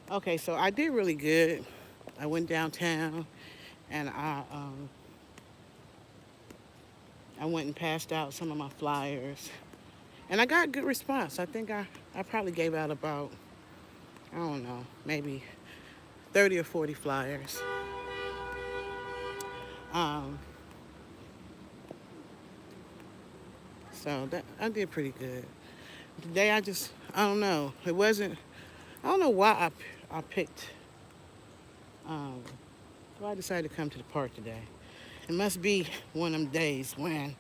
Okay, so I did really good. I went downtown and I went and passed out some of my flyers. And I got a good response. I probably gave out about, I don't know, maybe 30 or 40 flyers. Um, so that I did pretty good. Today I don't know. I don't know why I picked, um, why I decided to come to the park today. It must be one of them days when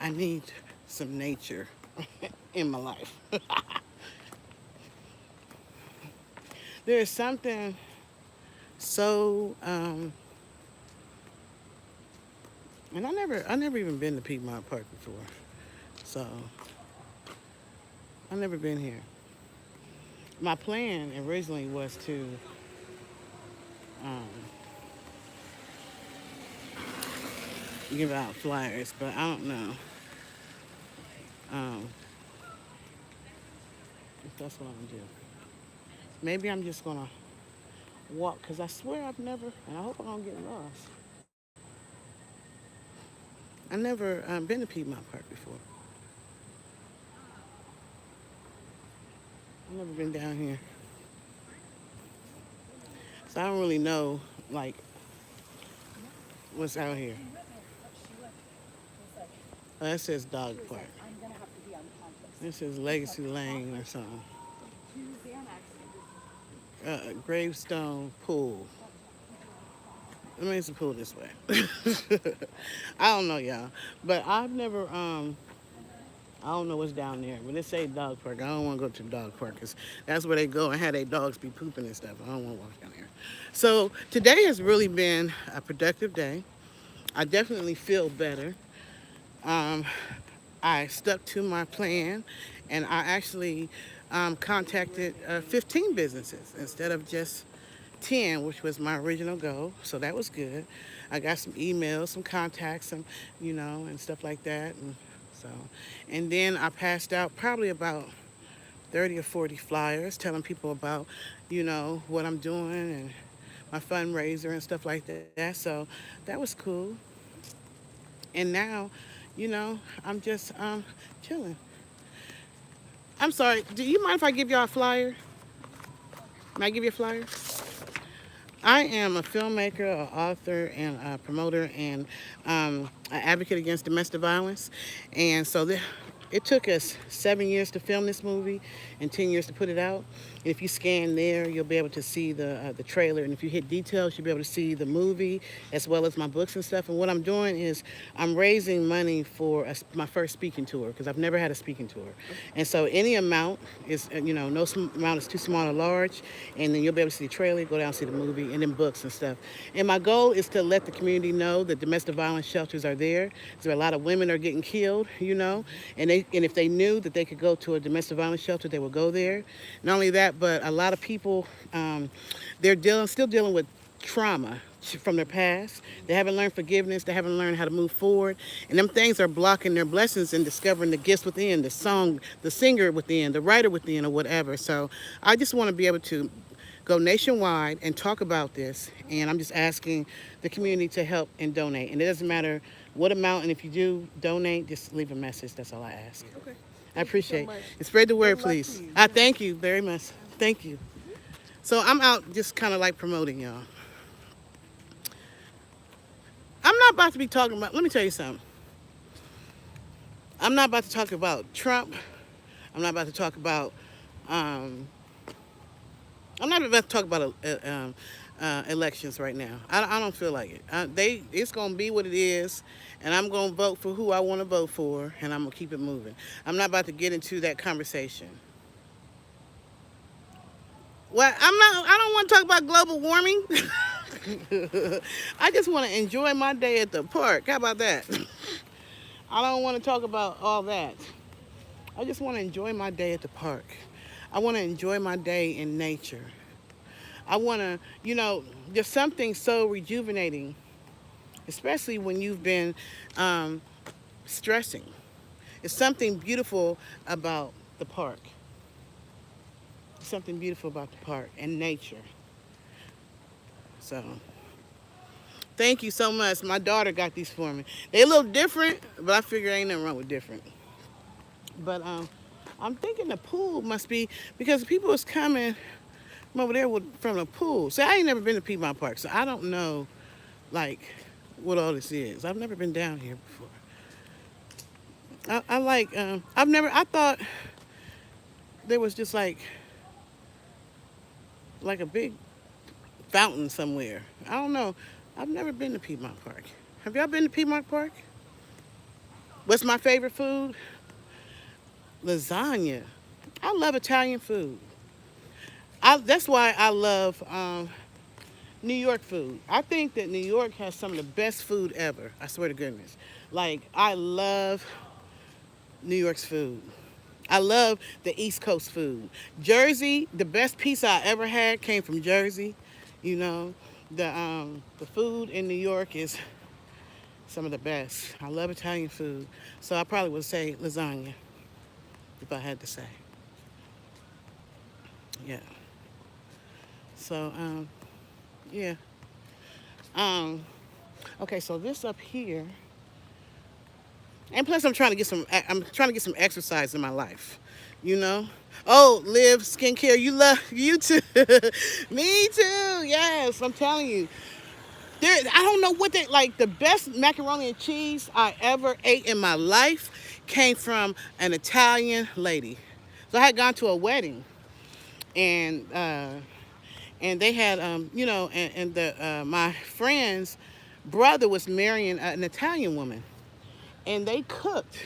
I need some nature in my life. There is something so, and I never even been to Piedmont Park before, so I've never been here. My plan originally was to um, give out flyers, but I don't know um, if that's what I'm gonna do. Maybe I'm just gonna walk, cause I swear I've never, and I hope I don't get lost. I've never been to Piedmont Park before. I've never been down here, so I don't really know like what's out here. Oh, that says dog park. This is Legacy Lane or something. Gravestone Pool. I mean, it's a pool this way. I don't know, y'all, but I don't know what's down there, but it say dog park. I don't want to go to the dog park because that's where they go and have their dogs be pooping and stuff. I don't want to walk down there. So today has really been a productive day. I definitely feel better. Um, I stuck to my plan, and I actually contacted 15 businesses instead of just 10, which was my original goal. So that was good. I got some emails, some contacts, and stuff like that. So, and then I passed out probably about 30 or 40 flyers telling people about, what I'm doing and my fundraiser and stuff like that. So that was cool. And now, I'm just chilling. I'm sorry. Do you mind if I give y'all a flyer? May I give you a flyer? I am a filmmaker, an author, and a promoter, and an advocate against domestic violence. And so it took us 7 years to film this movie and 10 years to put it out. If you scan there, you'll be able to see the trailer, and if you hit details, you'll be able to see the movie as well as my books and stuff. And what I'm doing is I'm raising money for my first speaking tour because I've never had a speaking tour. And so any amount is, no amount is too small or large, and then you'll be able to see the trailer, go down and see the movie, and then books and stuff. And my goal is to let the community know that domestic violence shelters are there. There are a lot of women are getting killed, and if they knew that they could go to a domestic violence shelter, they would go there. Not only that, but a lot of people, still dealing with trauma from their past. They haven't learned forgiveness. They haven't learned how to move forward. And them things are blocking their blessings and discovering the gifts within, the singer within, the writer within, or whatever. So I just want to be able to go nationwide and talk about this. And I'm just asking the community to help and donate. And it doesn't matter what amount. And if you do donate, just leave a message. That's all I ask. Okay. I Thank you so appreciate it. much. And spread the Good word, luck to please. you. I thank you very much. Thank you. So I'm out just kind of like promoting y'all. I'm not about to be talking about, let me tell you something. I'm not about to talk about Trump. I'm not about to talk about, um, I'm not about to talk about elections right now. I don't feel like it. It's going to be what it is, and I'm going to vote for who I want to vote for, and I'm going to keep it moving. I'm not about to get into that conversation. Well, I don't want to talk about global warming. I just want to enjoy my day at the park. How about that? I don't want to talk about all that. I just want to enjoy my day at the park. I want to enjoy my day in nature. I want to, there's something so rejuvenating, especially when you've been um, stressing. It's something beautiful about the park. something beautiful about the park and nature. So thank you so much. My daughter got these for me. They look different, but I figure ain't nothing wrong with different. But I'm thinking the pool must be because people was coming from over there from the pool. So I ain't never been to Piedmont Park, so I don't know like what all this is. I've never been down here before. I like I've never I thought there was just like a big fountain somewhere. I don't know. I've never been to Piedmont Park. Have y'all been to Piedmont Park? What's my favorite food? Lasagna. I love Italian food. That's why I love New York food. I think that New York has some of the best food ever. I swear to goodness. Like, I love New York's food. I love the East Coast food. Jersey, the best pizza I ever had came from Jersey. You know, the food in New York is some of the best. I love Italian food, so I probably would say lasagna if I had to say. Yeah. So yeah. Um, okay, so this up here, and plus I'm trying to get some exercise in my life. You know. Oh, Live skincare. You too. Me too. Yes, I'm telling you. I don't know what they like. The best macaroni and cheese I ever ate in my life came from an Italian lady. So I had gone to a wedding, and they had and the my friend's brother was marrying an Italian woman, and they cooked.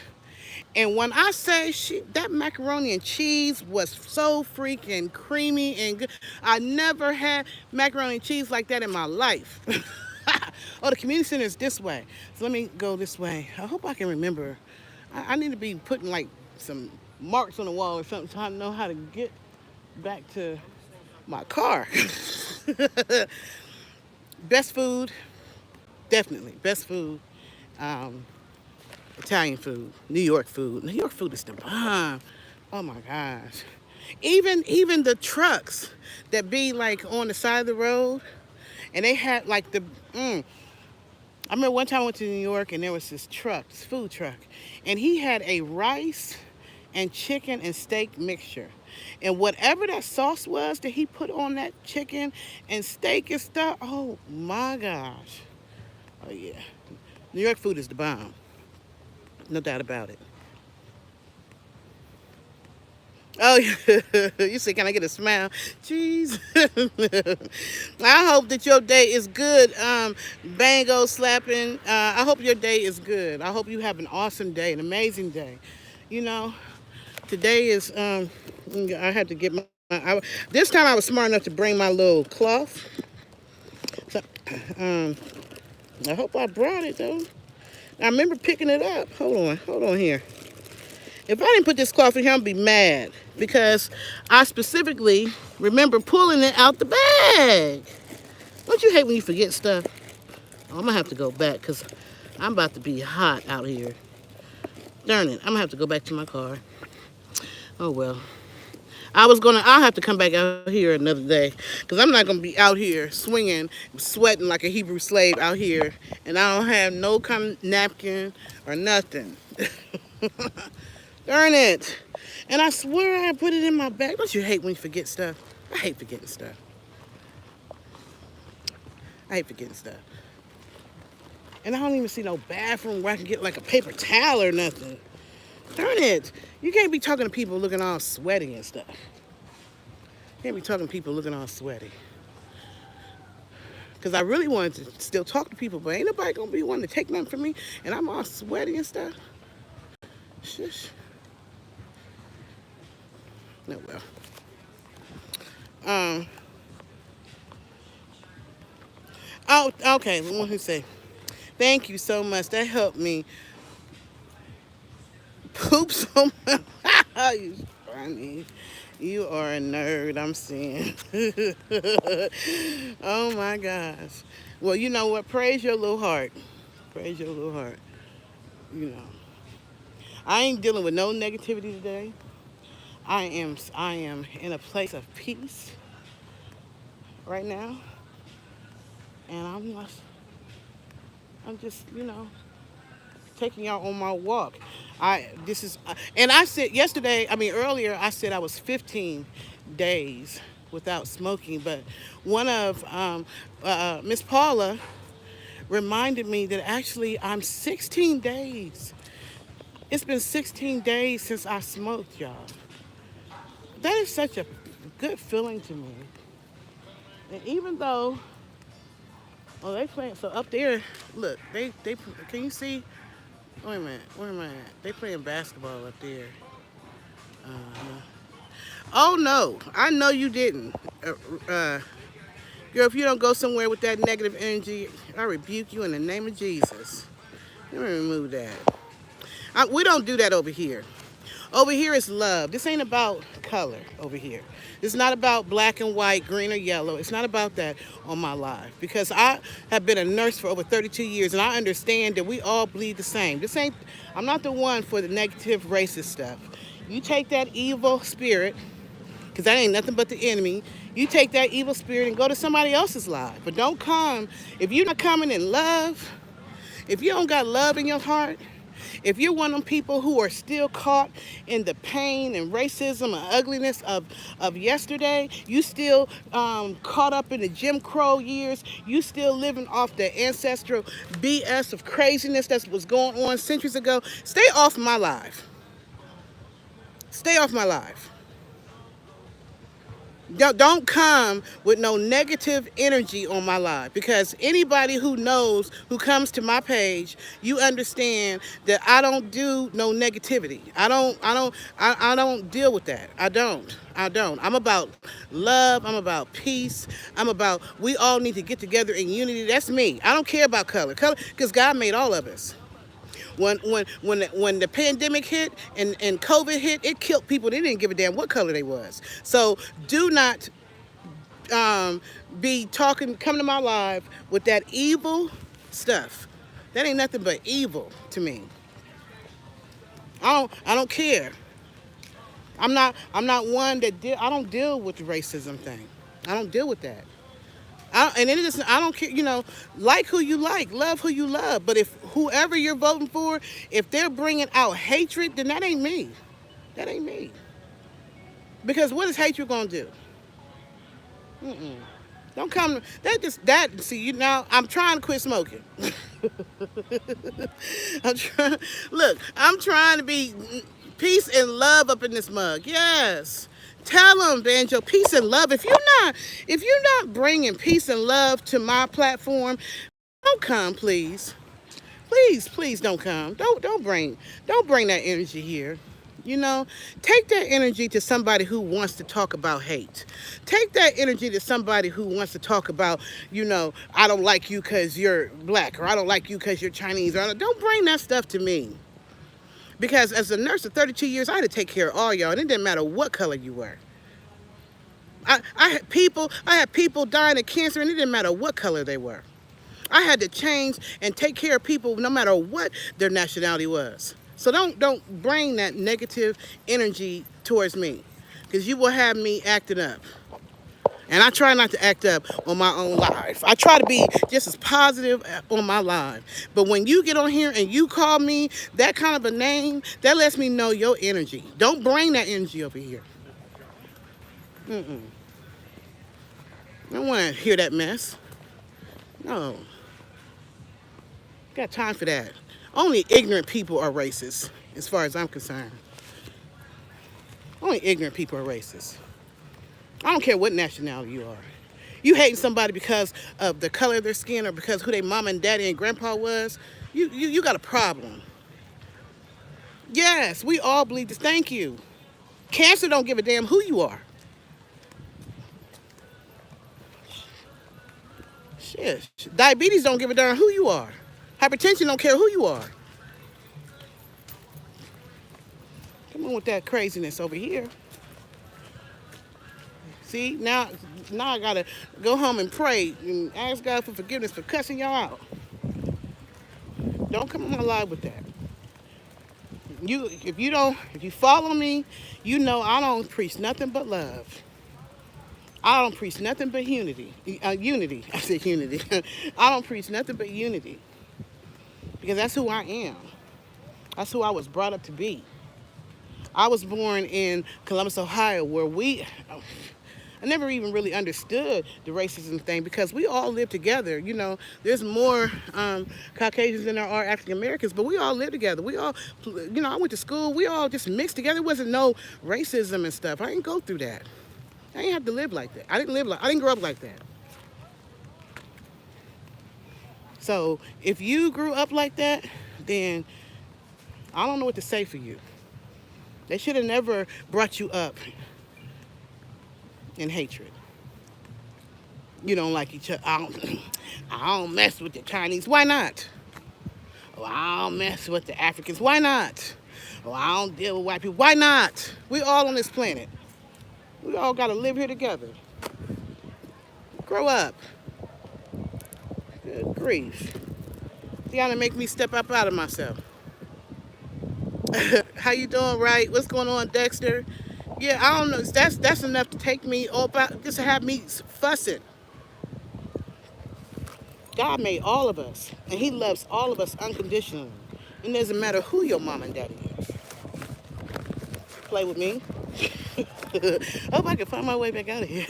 And when I say that macaroni and cheese was so freaking creamy and good, I never had macaroni and cheese like that in my life. Oh, the community center is this way. So let me go this way. I hope I can remember. I need to be putting like some marks on the wall or something so I know how to get back to my car. Best food, definitely. Best food. Um, Italian food, New York food. New York food is the bomb. Oh my gosh. Even the trucks that be like on the side of the road, and they had like I remember one time I went to New York and there was this food truck, and he had a rice and chicken and steak mixture. And whatever that sauce was that he put on that chicken and steak and stuff, oh my gosh. Oh yeah. New York food is the bomb. No doubt about it. Oh, you say, can I get a smile? Jeez. I hope that your day is good, bango slapping. I hope your day is good. I hope you have an awesome day, an amazing day. You know, today is, I had to get this time I was smart enough to bring my little cloth. So, I hope I brought it, though. I remember picking it up. Hold on here. If I didn't put this cloth in here, I'm going to be mad because I specifically remember pulling it out the bag. Don't you hate when you forget stuff? Oh, I'm going to have to go back because I'm about to be hot out here. Darn it, I'm going to have to go back to my car. Oh, well. I'll have to come back out here another day because I'm not going to be out here swinging, sweating like a Hebrew slave out here, and I don't have no kind of napkin or nothing. Darn it. And I swear I put it in my bag. Don't you hate when you forget stuff? I hate forgetting stuff. And I don't even see no bathroom where I can get like a paper towel or nothing. Darn it. You can't be talking to people looking all sweaty and stuff. You can't be talking to people looking all sweaty. Because I really wanted to still talk to people, but ain't nobody going to be wanting to take nothing from me. And I'm all sweaty and stuff. Shush. Oh, well. Oh, okay. Let me say, thank you so much. That helped me poop so much. You funny. You are a nerd, I'm seeing. Oh my gosh. Well, you know what? Praise your little heart. Praise your little heart. You know. I ain't dealing with no negativity today. I am in a place of peace right now, and I'm just taking y'all on my walk. And I said yesterday, I mean earlier, I said I was 15 days without smoking, but one of Miss Paula reminded me that actually I'm 16 days. It's been 16 days since I smoked, y'all. That is such a good feeling to me. And even though, oh, they playing, so up there, look, they can you see? Wait a minute. They playing basketball up there. Oh no, I know you didn't. Girl, if you don't go somewhere with that negative energy, I rebuke you in the name of Jesus. Let me remove that. We don't do that over here. Over here is love. This ain't about color over here. It's not about black and white, green or yellow. It's not about that on my life. Because I have been a nurse for over 32 years and I understand that we all bleed the same. I'm not the one for the negative racist stuff. You take that evil spirit, because that ain't nothing but the enemy. You take that evil spirit and go to somebody else's life. But don't come, if you're not coming in love, if you don't got love in your heart, if you're one of them people who are still caught in the pain and racism and ugliness of yesterday, you still caught up in the Jim Crow years, you still living off the ancestral BS of craziness that was going on centuries ago, stay off my life. Stay off my life. Don't come with no negative energy on my life, because anybody who knows, who comes to my page, you understand that I don't do no negativity. I don't deal with that. I don't. I'm about love. I'm about peace. We all need to get together in unity. That's me. I don't care about color, because God made all of us. When the pandemic hit and COVID hit, it killed people. They didn't give a damn what color they was. So do not be coming to my live with that evil stuff. That ain't nothing but evil to me. I don't care. I'm not one that I don't deal with the racism thing. I don't deal with that. I don't care, like who you like, love who you love. But if whoever you're voting for, if they're bringing out hatred, then that ain't me. That ain't me. Because what is hatred gonna do? Don't come. See, now I'm trying to quit smoking. I'm trying to be peace and love up in this mug. Yes. Tell them, Banjo, peace and love. If you're not bringing peace and love to my platform, don't come, please. Please don't come. Don't bring that energy here. Take that energy to somebody who wants to talk about hate. Take that energy to somebody who wants to talk about, I don't like you because you're black, or I don't like you because you're Chinese. Don't bring that stuff to me. Because as a nurse for 32 years, I had to take care of all y'all, and it didn't matter what color you were. I had people dying of cancer, and it didn't matter what color they were. I had to change and take care of people no matter what their nationality was. So don't bring that negative energy towards me, because you will have me acting up. And I try not to act up on my own live. I try to be just as positive on my live. But when you get on here and you call me that kind of a name, that lets me know your energy. Don't bring that energy over here. I don't want to hear that mess. No. Got time for that. Only ignorant people are racist, as far as I'm concerned. Only ignorant people are racist. I don't care what nationality you are. You hating somebody because of the color of their skin or because who their mama and daddy and grandpa was, you got a problem. Yes, we all bleed this. Thank you. Cancer don't give a damn who you are. Shit. Diabetes don't give a darn who you are. Hypertension don't care who you are. Come on with that craziness over here. See, now I gotta go home and pray and ask God for forgiveness for cussing y'all out. Don't come on my live with that. if you follow me, you know I don't preach nothing but love. I don't preach nothing but unity. Unity. I said unity. I don't preach nothing but unity because that's who I am. That's who I was brought up to be. I was born in Columbus, Ohio, where I never even really understood the racism thing because we all live together. You know, there's more Caucasians than there are African Americans, but we all live together. We all, I went to school. We all just mixed together. There wasn't no racism and stuff. I didn't go through that. I didn't have to live like that. I didn't grow up like that. So if you grew up like that, then I don't know what to say for you. They should have never brought you up in hatred. You don't like each other. I don't mess with the Chinese. Why not? Oh, I don't mess with the Africans. Why not? Oh, I don't deal with white people. Why not? We all on this planet. We all got to live here together. Grow up. Good grief. You got to make me step up out of myself. How you doing, right? What's going on, Dexter? Yeah, I don't know. That's enough to take me all about, just to have me fussing. God made all of us, and He loves all of us unconditionally. It doesn't matter who your mom and daddy is. Play with me. I hope I can find my way back out of here.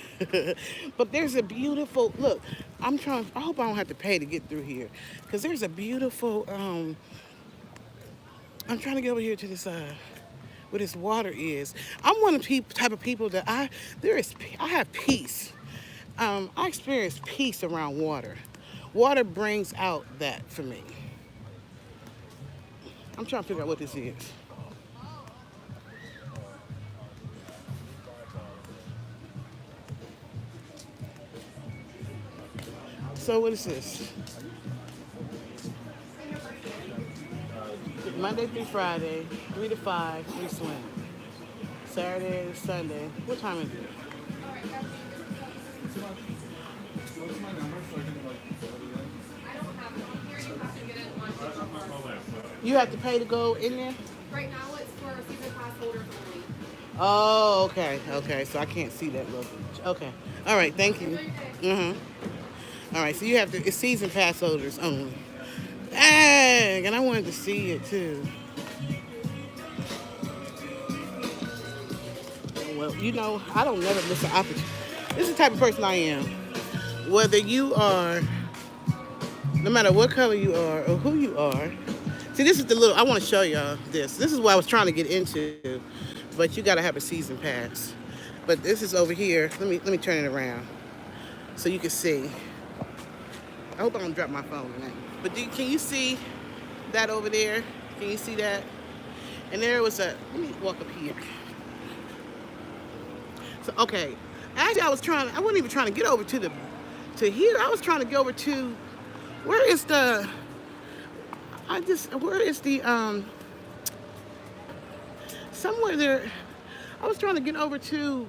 But there's a beautiful look. I hope I don't have to pay to get through here, because there's a beautiful. I'm trying to get over here to this where this water is. I'm one of the type of people that I have peace. I experience peace around water. Water brings out that for me. I'm trying to figure out what this is. So what is this? Monday through Friday, 3 to 5, free swim. Saturday to Sunday. What time is it? You have to pay to go in there? Right now it's for season pass holders only. Oh, okay. Okay, so I can't see that logo. Okay. All right, thank you. All right, so you have to, it's season pass holders only. Dang, and I wanted to see it too. Well, I don't never miss an opportunity. This is the type of person I am. Whether you are, no matter what color you are or who you are. See, this is I want to show y'all this. This is what I was trying to get into, but you got to have a season pass. But this is over here. Let me turn it around so you can see. I hope I don't drop my phone tonight. But can you see that over there? Can you see that? And there was let me walk up here. So, okay. Actually, I wasn't even trying to get over to here. I was trying to go over to, where is the somewhere there, I was trying to get over to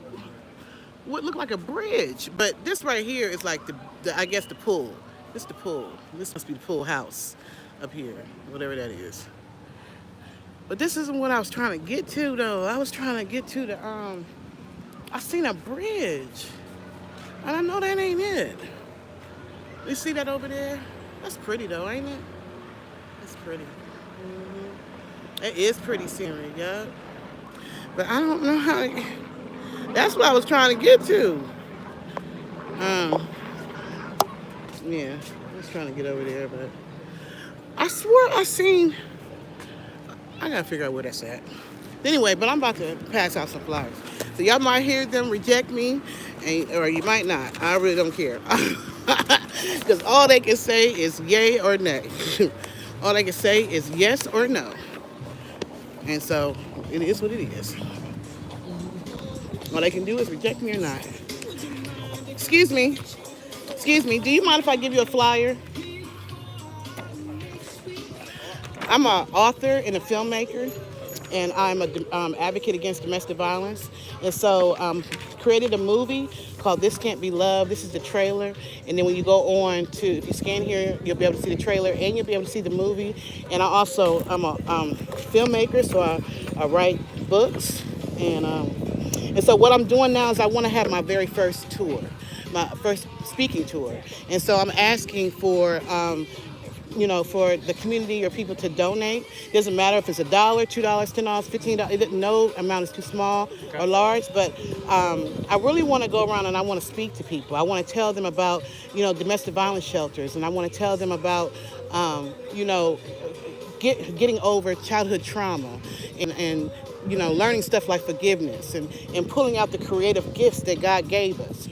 what looked like a bridge. But this right here is like I guess the pool. This is the pool. This must be the pool house up here, whatever that is. But this isn't what I was trying to get to, though. I was trying to get to I seen a bridge. And I know that ain't it. You see that over there? That's pretty, though, ain't it? It's pretty. It is pretty scenery, yeah. But I don't know how that's what I was trying to get to. Yeah, I was trying to get over there, but I swore I gotta figure out where that's at. Anyway, but I'm about to pass out some flyers. So y'all might hear them reject me, or you might not. I really don't care. Because all they can say is yay or nay. All they can say is yes or no. And so it is what it is. All they can do is reject me or not. Excuse me. Do you mind if I give you a flyer? I'm an author and a filmmaker, and I'm an advocate against domestic violence. And so created a movie called This Can't Be Love. This is the trailer. And then when you go on to, if you scan here, you'll be able to see the trailer and you'll be able to see the movie. And I'm a filmmaker, so I write books. And so what I'm doing now is I want to have my very first tour, my first speaking tour. And so I'm asking for for the community or people to donate. Doesn't matter if it's $1, $2, $10, $15. No amount is too small or large. But I really want to go around and I want to speak to people. I want to tell them about domestic violence shelters, and I want to tell them about getting over childhood trauma and learning stuff like forgiveness and pulling out the creative gifts that God gave us.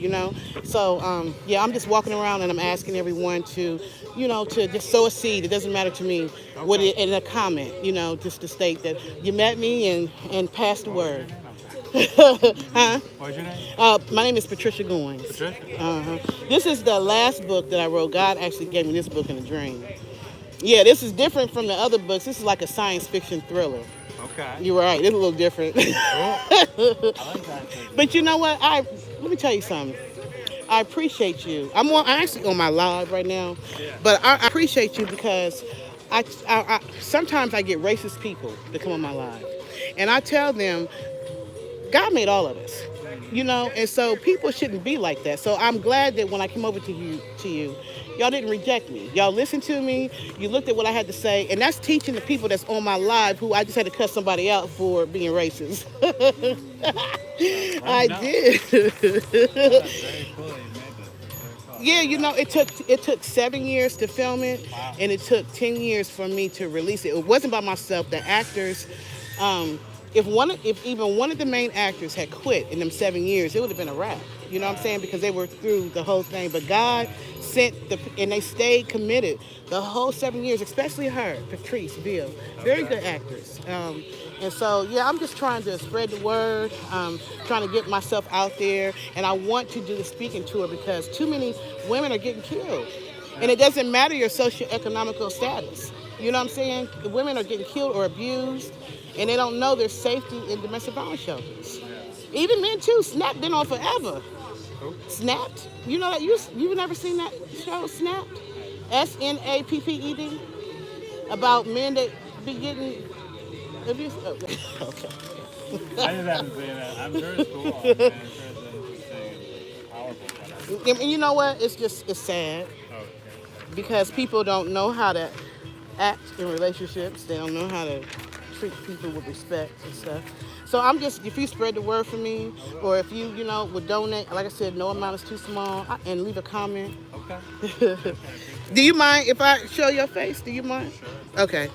So I'm just walking around and I'm asking everyone to just sow a seed. It doesn't matter to me what it in a comment, just to state that you met me and pass the word. Huh? What's your name? My name is Patricia Goins. Patricia? Uh-huh. This is the last book that I wrote. God actually gave me this book in a dream. Yeah, this is different from the other books. This is like a science fiction thriller. Okay. You're right. It's a little different. Cool. I like that. But you know what? Let me tell you something. I appreciate you. I'm actually on my live right now, but I appreciate you because I sometimes I get racist people to come on my live, and I tell them God made all of us, and so people shouldn't be like that. So I'm glad that when I came over to you, y'all didn't reject me. Y'all listened to me. You looked at what I had to say, and that's teaching the people that's on my live who I just had to cuss somebody out for being racist. I did. Yeah, it took 7 years to film it, and it took 10 years for me to release it. It wasn't by myself. The actors, if even one of the main actors had quit in them 7 years, it would have been a wrap. You know what I'm saying? Because they were through the whole thing. But God and they stayed committed the whole 7 years, especially her, Patrice, Bill. Very good actors. And so, I'm just trying to spread the word, trying to get myself out there. And I want to do the speaking tour because too many women are getting killed. And it doesn't matter your socioeconomical status. You know what I'm saying? The women are getting killed or abused, and they don't know their safety in domestic violence shelters. Even men, too. Snap been on forever. Snapped. You know that you've never seen that show, Snapped? Snapped? About men that be getting abused. Okay. I just haven't seen it. I'm sure it's cool. I'm sure it's interesting and powerful. And you know what? It's sad because people don't know how to act in relationships. They don't know how to treat people with respect and stuff. So if you spread the word for me, or if you would donate, like I said, no amount is too small, and leave a comment. Okay. Do you mind if I show your face? Do you mind? Sure. Okay.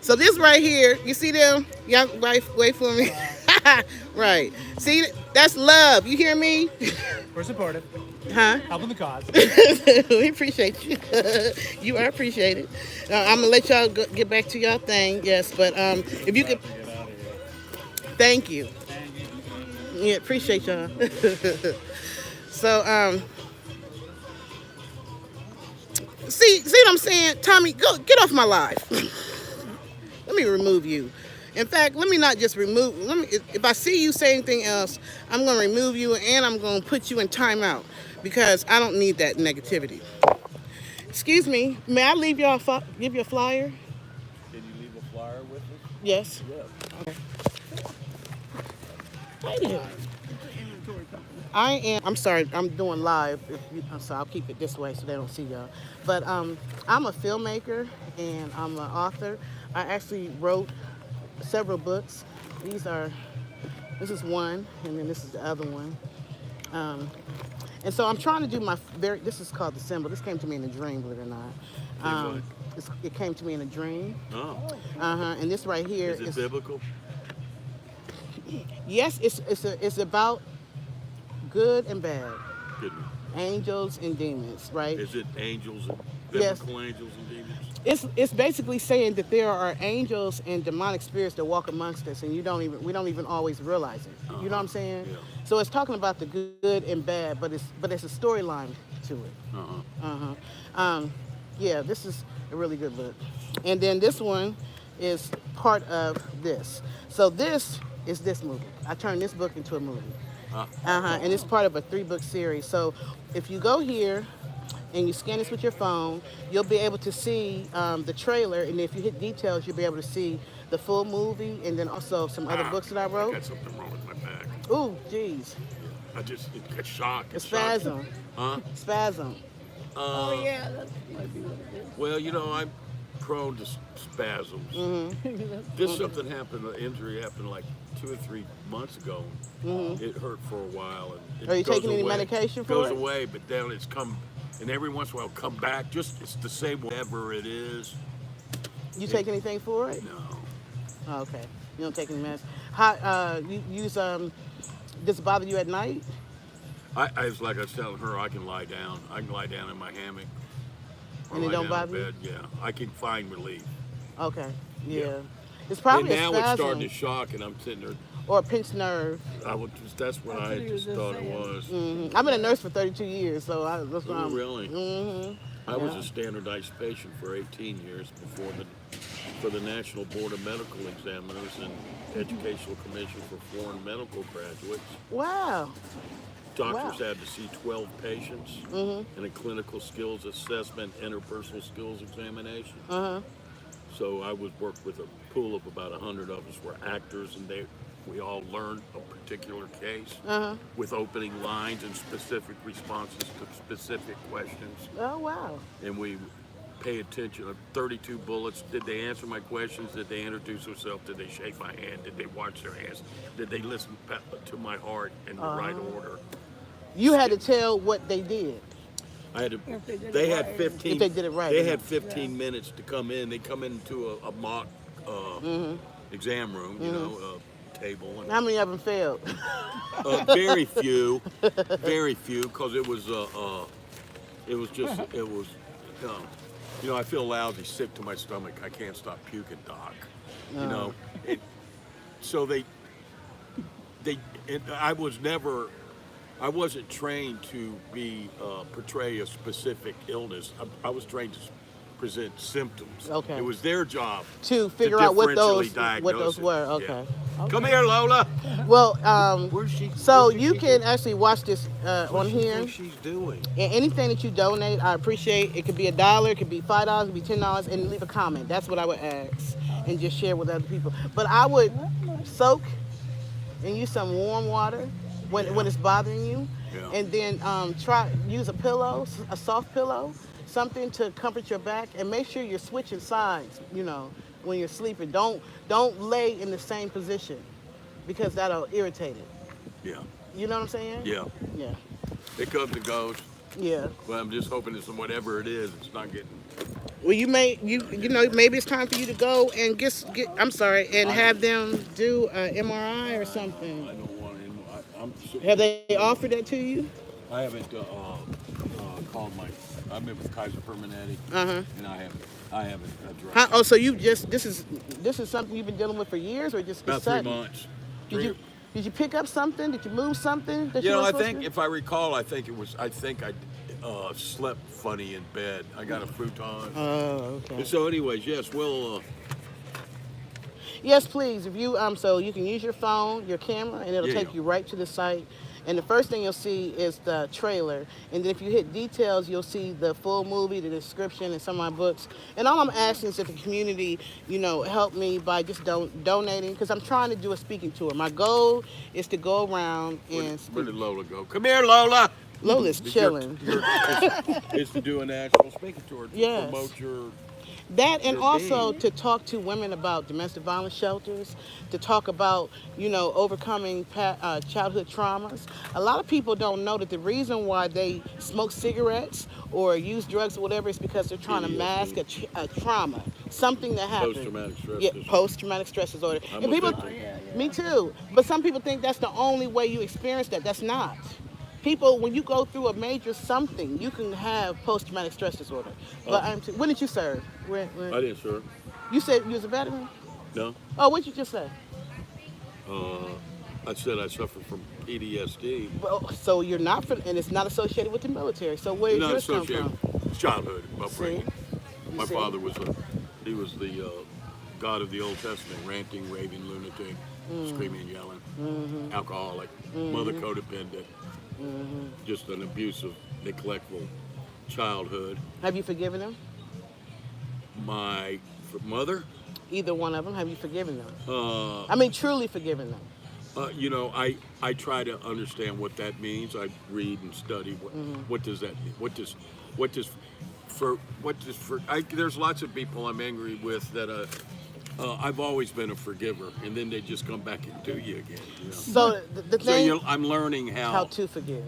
So this right here, you see them? Y'all wait for me. Right. See, that's love. You hear me? We're supportive. Huh? Helping the cause. We appreciate you. You are appreciated. I'm going to let y'all get back to y'all thing. Yes, but if you could. Thank you. Yeah, appreciate y'all. So, see what I'm saying? Tommy, get off my live. Let me remove you. In fact, let me not just remove. If I see you say anything else, I'm going to remove you and I'm going to put you in timeout because I don't need that negativity. Excuse me, may I leave y'all give you a flyer? Can you leave a flyer with us? Yes. Yeah. Okay. Right here. I'm sorry, I'm doing live. So I'll keep it this way so they don't see y'all. But I'm a filmmaker and I'm an author. I actually wrote several books. This is one, and then this is the other one. And so I'm trying to do this is called The Symbol. This came to me in a dream, believe it or not. It came to me in a dream. Oh. And this right here is biblical? Yes, it's about good and bad. Good. Angels and demons, right? Is it angels and Yes. biblical angels and demons? It's basically saying that there are angels and demonic spirits that walk amongst us, and we don't even always realize it. You know what I'm saying? Yeah. So it's talking about the good and bad, but it's a storyline to it. Yeah, this is a really good book. And then this one is part of this. So this is this movie. I turned this book into a movie. And it's part of a 3-book series. So if you go here and you scan this with your phone, you'll be able to see the trailer. And if you hit details, you'll be able to see the full movie and then also some other books that I I wrote. got something wrong with my back. Ooh, geez. I just it got shocked. A It shocked. spasm. Huh? Spasm. Uh, Yeah, that might be what it is. well, I'm prone to spasms. This something happened. An injury happened like 2 or 3 months ago. It hurt for a while, and it Are you goes taking any away. medication for goes it? away, but then it's come, and every once in a while come back. Just it's the same whatever it is. You take anything for it? No. Oh, okay. You don't take any meds. How you use does it bother you at night? I was like I was telling her, I can lie down. I can lie down in my hammock. Or And it lie don't down in bother you? bed. Yeah, I can find relief. Okay. Yeah. Yeah. It's probably and now a it's starting spasm to shock, and I'm sitting there. or a pinched nerve. That's what That's I what he was just just thought it saying. was. I've been a nurse for 32 years, so that's what Oh, I'm. really? Mm-hmm. I was Yeah. a standardized patient for 18 years for the National Board of Medical Examiners and Educational Commission for Foreign Medical Graduates. Wow. Doctors Wow. had to see 12 patients in a clinical skills assessment, interpersonal skills examination. So I would work with a pool of about 100 of us were actors, and we all learned a particular case with opening lines and specific responses to specific questions. Oh wow. And we pay attention. 32 bullets. Did they answer my questions? Did they introduce themselves? Did they shake my hand? Did they wash their hands? Did they listen to my heart in the right order? You had to tell what they did. I had to. If they did They it had right. 15. If they did it right, They yeah. had 15 minutes to come in. They come into a mock exam room, table. And, How many of them failed? very few, because it was just I feel lousy, sick to my stomach. I can't stop puking, doc. So I wasn't trained to portray a specific illness. I was trained to present symptoms. Okay. It was their job To figure out what differentially those diagnose it. were. Okay. Yeah. Come here, Lola. Well, Where's she? so what does you she can do? actually watch this on What do you here. think she's doing? And anything that you donate, I appreciate. It could be $1, it could be $5, it could be $10, and leave a comment. That's what I would ask, and just share with other people. But I would soak and use some warm water when it's bothering you, Yeah. and then use a pillow, a soft pillow, something to comfort your back, and make sure you're switching sides. When you're sleeping, don't lay in the same position, because that'll irritate it. Yeah. You know what I'm saying? Yeah. Yeah. It comes and goes. Yeah. But I'm just hoping it's whatever it is, it's not getting. Well, maybe it's time for you to go and and have them do an MRI or I something. don't want to. I'm. Have they offered that to you? I haven't called I've been with Kaiser Permanente, and I haven't addressed. So this is something you've been dealing with for years, or just About 3 sudden? months. Did you pick up something? Did you move something? That You know, were I supposed think to? if I recall, I think I slept funny in bed. I got a futon. Oh, okay. So, anyways, yes, we'll. Yes, please. If you so you can use your phone, your camera, and it'll Yeah, take yeah. you right to the site. And the first thing you'll see is the trailer. And then if you hit details, you'll see the full movie, the description, and some of my books. And all I'm asking is that the community, help me by just donating, because I'm trying to do a speaking tour. My goal is to go around and Where speak. did Lola go? Come here, Lola. Lola's chilling. It's to do a national speaking tour to Yes. promote your. That, and Your also thing. to talk to women about domestic violence shelters, to talk about, overcoming childhood traumas. A lot of people don't know that the reason why they smoke cigarettes or use drugs or whatever is because they're trying to mask a trauma, something that happened. Post-traumatic stress Yeah, disorder. post-traumatic stress disorder. I'm And a people, victim. me too. But some people think that's the only way you experience that. That's not. People, when you go through a major something, you can have post-traumatic stress disorder. But when did you serve? When? I didn't, sir. You said you was a veteran? No. Oh, what did you just say? I said I suffer from PTSD. Well, so you're not, and it's not associated with the military. So where did Not yours come associated from? with childhood upbringing. You My see? father was the God of the Old Testament, ranting, raving lunatic. screaming and yelling, alcoholic, mother codependent, just an abusive, neglectful childhood. Have you forgiven them? My mother, Either one of them, have you forgiven them? uh, I mean, truly forgiven them. you know, I try to understand what that means. I read and study. What does that mean? There's lots of people I'm angry with that I've always been a forgiver, and then they just come back and do you again. You know? So the So thing, I'm learning how to forgive.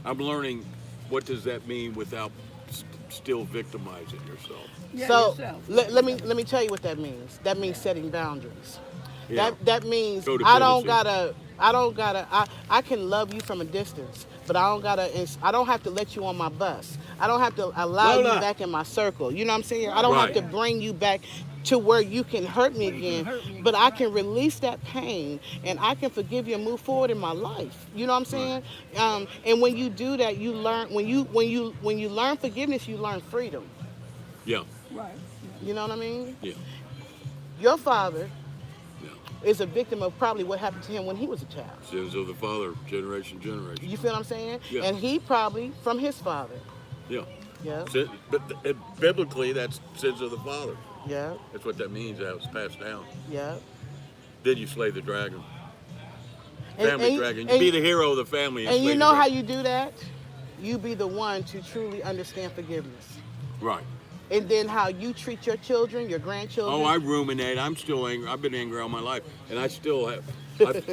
I'm learning what does that mean without still victimizing yourself. Yeah, So yourself. let me tell you what that means. That means setting boundaries. Yeah. That means Codependency. I can love you from a distance, but I don't have to let you on my bus. I don't have to allow Lola. you back in my circle. You know what I'm saying? I don't have Right. to bring you back to where you can hurt me again, but I can release that pain and I can forgive you and move forward in my life. You know what I'm saying? And when you do that, you learn when you learn forgiveness, you learn freedom. Yeah. Right. You know what I mean? Yeah. Your father Yeah. is a victim of probably what happened to him when he was a child. Sins of the father, generation. You feel what I'm saying? Yeah. And he probably from his father. Yeah. Yeah. But biblically, that's sins of the father. Yeah. That's what that means. That was passed down. Yeah. Then you slay the dragon, And- family and- dragon. You and- be the hero of the family. And slay you the know how dragon. you do that? You be the one to truly understand forgiveness. Right. And then how you treat your children, your grandchildren. Oh, I ruminate. I'm still angry. I've been angry all my life, and I still have.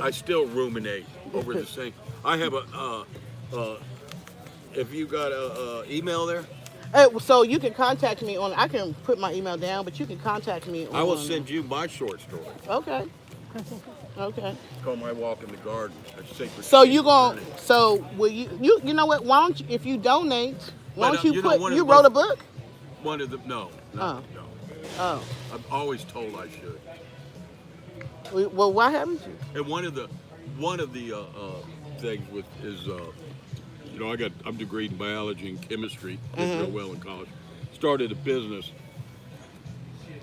I still ruminate over the same. I have Have you got a email there? So you can contact me on. I can put my email down, but you can contact me on. I will send you my short story. Okay. Okay. It's called My Walk in the Garden. A sacred So space you of gon' journey. so will you know what? Why don't you, if you donate, why But, don't you you know, put one of you the wrote a most- book? One of the no. Oh. I'm always told I should. Well, why haven't you? And one of the things is you know, I'm degreed in biology and chemistry, did real well in college. Started a business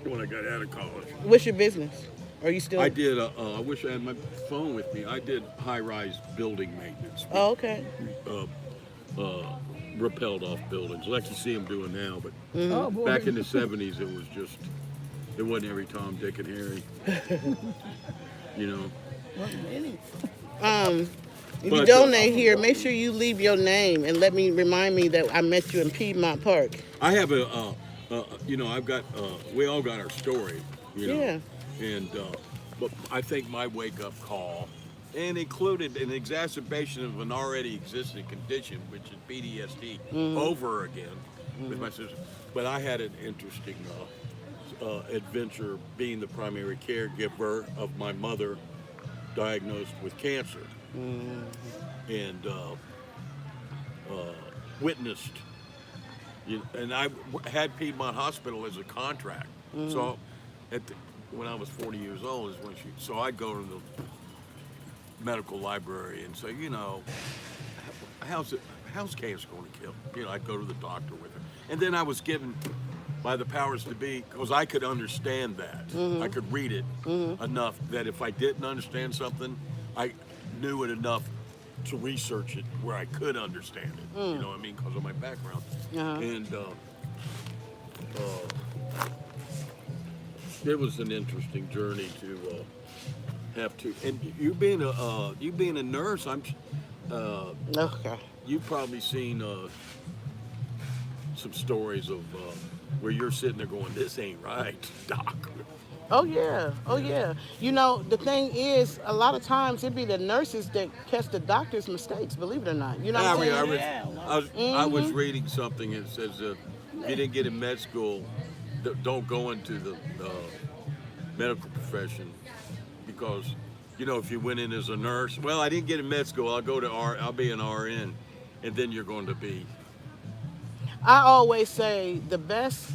when I got out of college. What's your business? Are you still? I did. I wish I had my phone with me. I did high-rise building maintenance. Oh, okay. Repelled off buildings, like you see them doing now. But Oh, boy. back in the '70s, it wasn't every Tom, Dick, and Harry. You know. Wasn't any. If you But, donate here, make sure you leave your name and remind me that I met you in Piedmont Park. I have you know, I've got, we all got our story, you know. Yeah. And, but I think my wake-up call, and included an exacerbation of an already existing condition, which is PTSD, over again with my sister. But I had an interesting adventure being the primary caregiver of my mother diagnosed with cancer. And witnessed, and I had Piedmont Hospital as a contract. So, when I was 40 years old is when so I'd go to the medical library and say, you know, how's cancer going to kill? You know, I'd go to the doctor with her, and then I was given by the powers to be, because I could understand that. I could read it enough that if I didn't understand something, I knew it enough to research it where I could understand it. You know what I mean? Because of my background. And it was an interesting journey to have to. And you being a nurse, Okay. you've probably seen some stories of where you're sitting there going, "This ain't right, doc." Oh yeah. Oh yeah. You know, the thing is, a lot of times it be the nurses that catch the doctor's mistakes. Believe it or not. You know what I'm saying? I was reading something that says if you didn't get in med school, don't go into the medical profession, because, you know, if you went in as a nurse, well, I didn't get in med school, I'll be an RN, and then you're going to be. I always say the best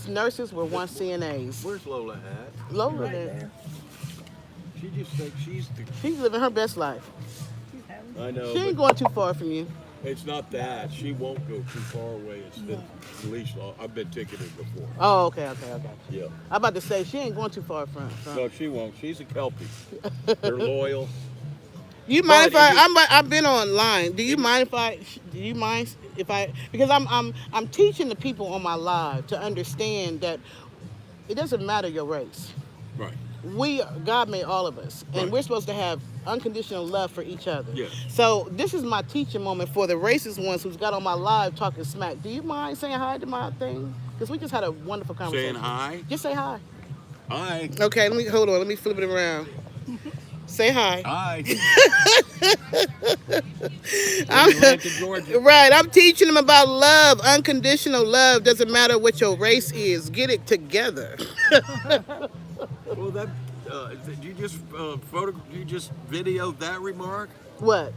nurses were once CNAs. Where's Lola at? Lola, Right there. there. She just thinks she's the. She's living her best life. She's having. I know. She ain't But going too far from you. It's not that. She won't go too far away. It's the leash law. I've been ticketed before. Oh, okay. Yeah. I'm about to say she ain't going too far from. No, she won't. She's a Kelpie. They're loyal. You mind But if I've been online. Do you mind if I because I'm teaching the people on my live to understand that it doesn't matter your race. Right. God made all of us, and Right. we're supposed to have unconditional love for each other. Yes. So this is my teaching moment for the racist ones who's got on my live talking smack. Do you mind saying hi to my thing? Because we just had a wonderful conversation. Saying hi. Just say hi. Hi. Okay, hold on. Let me flip it around. Say hi. Hi. I'm, Atlanta, Georgia. right, I'm teaching them about love. Unconditional love doesn't matter what your race is. Get it together. Well, that you just you just videoed that remark. What?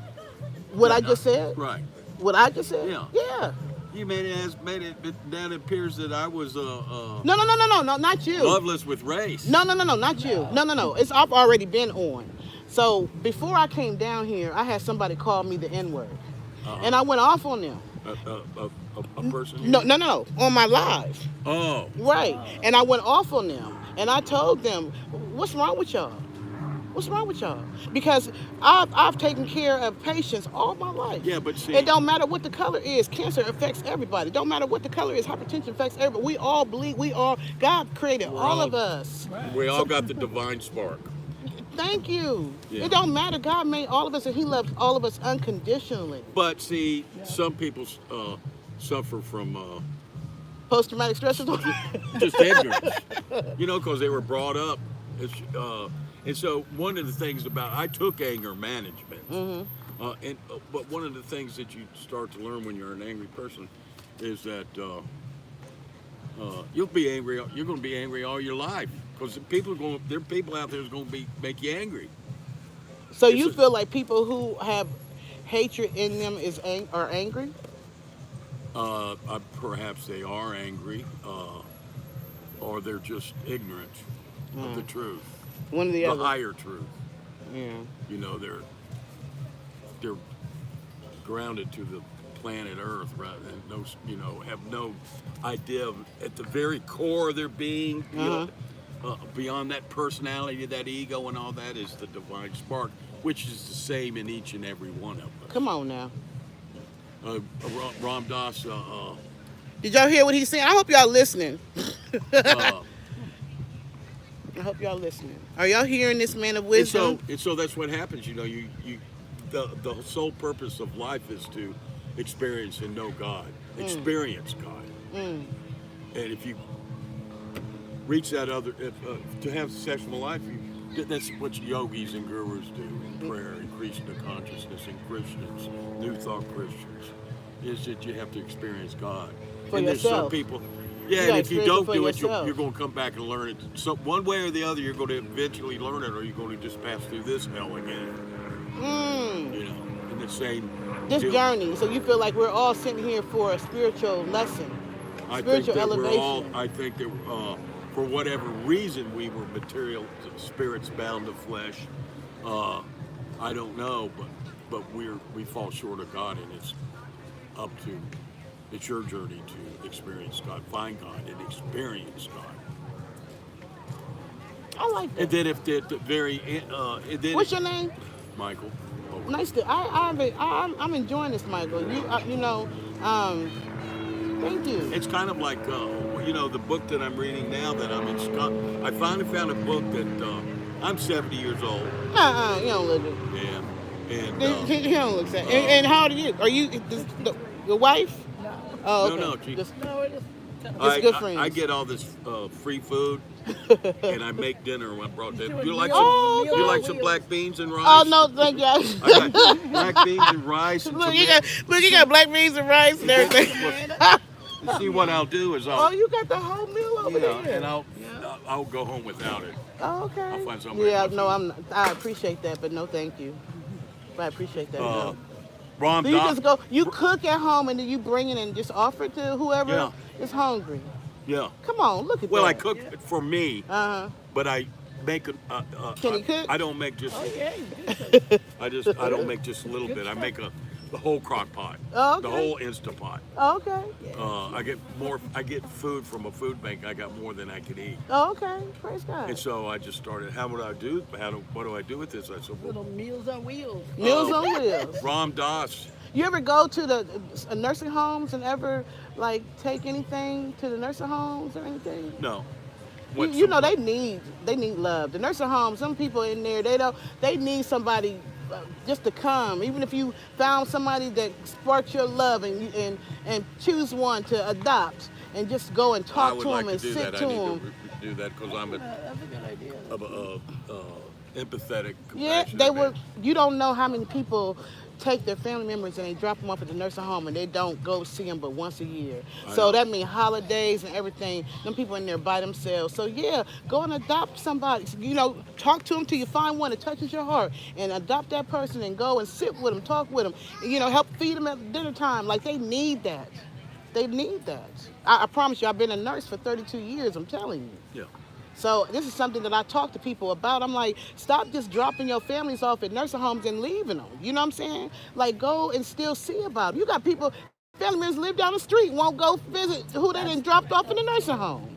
What I just said? Right. What I just said? Yeah. Yeah. You made it. That appears that I was No, not you. loveless with race. No, not you. No. I've already been on. So before I came down here, I had somebody call me the N-word, and I went off on them. A person. No, on my live. Oh. Right. And I went off on them, and I told them, "What's wrong with y'all? What's wrong with y'all?" Because I've taken care of patients all my life. Yeah, but see, It don't matter what the color is. Cancer affects everybody. Don't matter what the color is. Hypertension affects everybody. We all bleed. God created all of us. we all got the divine spark. Thank you. Yeah. It don't matter. God made all of us, and He loves all of us unconditionally. But see, some people suffer from Post-traumatic stress disorder. just ignorance, because they were brought up. And so one of the things I took anger management, but one of the things that you start to learn when you're an angry person is that you'll be angry. You're going to be angry all your life because there are people out there who's going to make you angry. So you feel like people who have hatred in them are angry? Perhaps they are angry, or they're just ignorant of the truth. One or the The other. higher truth. Yeah. They're grounded to the planet Earth, rather than have no idea of, at the very core of their being, beyond that personality, that ego, and all that is the divine spark, which is the same in each and every one of us. Come on now. Ram Dass. Did y'all hear what he's saying? I hope y'all listening. I hope y'all listening. Are y'all hearing this man of wisdom? And so that's what happens. The sole purpose of life is to experience and know God, experience God. And if you reach that to have sexual life, that's what yogis and gurus do in prayer, in Krishna consciousness, and Christians, New Thought Christians, is that you have to experience God. For and yourself. There's some people. Yeah, gotta and if you experience it don't for do it, yourself. you're going to come back and learn it. So one way or the other, you're going to eventually learn it, or you're going to just pass through this hell again. In the same This deal. journey. So you feel like we're all sitting here for a spiritual lesson, spiritual elevation. I think that for whatever reason we were material spirits bound to flesh. I don't know, but we fall short of God, and it's your journey to experience God, find God, and experience God. I like that. And then if the very What's your name? Michael. Nice to. I'm enjoying this, Michael. Thank you. It's kind of like the book that I'm reading now that I'm in Scotland. I finally found a book that I'm 70 years old. You don't look it. Yeah. And He don't look sad. And how old are you? Are you your wife? No. Oh, okay. No, No, it is. Just good friends. I get all this free food, and I make dinner when I brought them. You like Oh, some? You okay. like some black beans and rice? Oh no, thank you. I got black beans and rice. And Look, you got black beans and rice and everything. See what I'll do is Oh, you got the whole meal over there. and I'll go home without it. Oh, okay. I'll find somebody. Yeah, else. no, I appreciate that, but no, thank you. I appreciate that. No. Ram So you Dass. just go, you cook at home and then you bring it and just offer it to whoever is hungry. Yeah. Come on, look at Well, that. I cook it for me, but I make Can he cook? I don't make just. Oh, yeah. I don't make just a little bit. I make The whole crock pot. Oh, The okay. whole Instapot. Oh, okay. I get more. I get food from a food bank. I got more than I could eat, Oh, okay. Praise God. and so I just started. How would I do? What do I do with this? I said, well, Little Meals on Wheels. Meals on Wheels. Ram Dass. You ever go to the nursing homes and ever like take anything to the nursing homes or anything? No. You know they need love. The nursing homes, some people in there they need somebody just to come. Even if you found somebody that sparks your love and choose one to adopt and just go and I talk would to like them and to do sit that. to I need them. to do that because I'm That's a good idea. empathetic. Yeah, compassionate they were. man. You don't know how many people take their family members and they drop them off at the nursing home and they don't go see them but once a year. I So know. that means holidays and everything. Them people in there by themselves. So yeah, go and adopt somebody. You know, talk to them till you find one that touches your heart and adopt that person and go and sit with them, talk with them. And, you know, help feed them at dinner time. Like they need that. They need that. I promise you, I've been a nurse for 32 years. I'm telling you. Yeah. So this is something that I talk to people about. I'm like, stop just dropping your families off at nursing homes and leaving them. You know what I'm saying? Like, go and still see about them. You got people, family members live down the street, won't go visit who they done dropped off in the nursing home.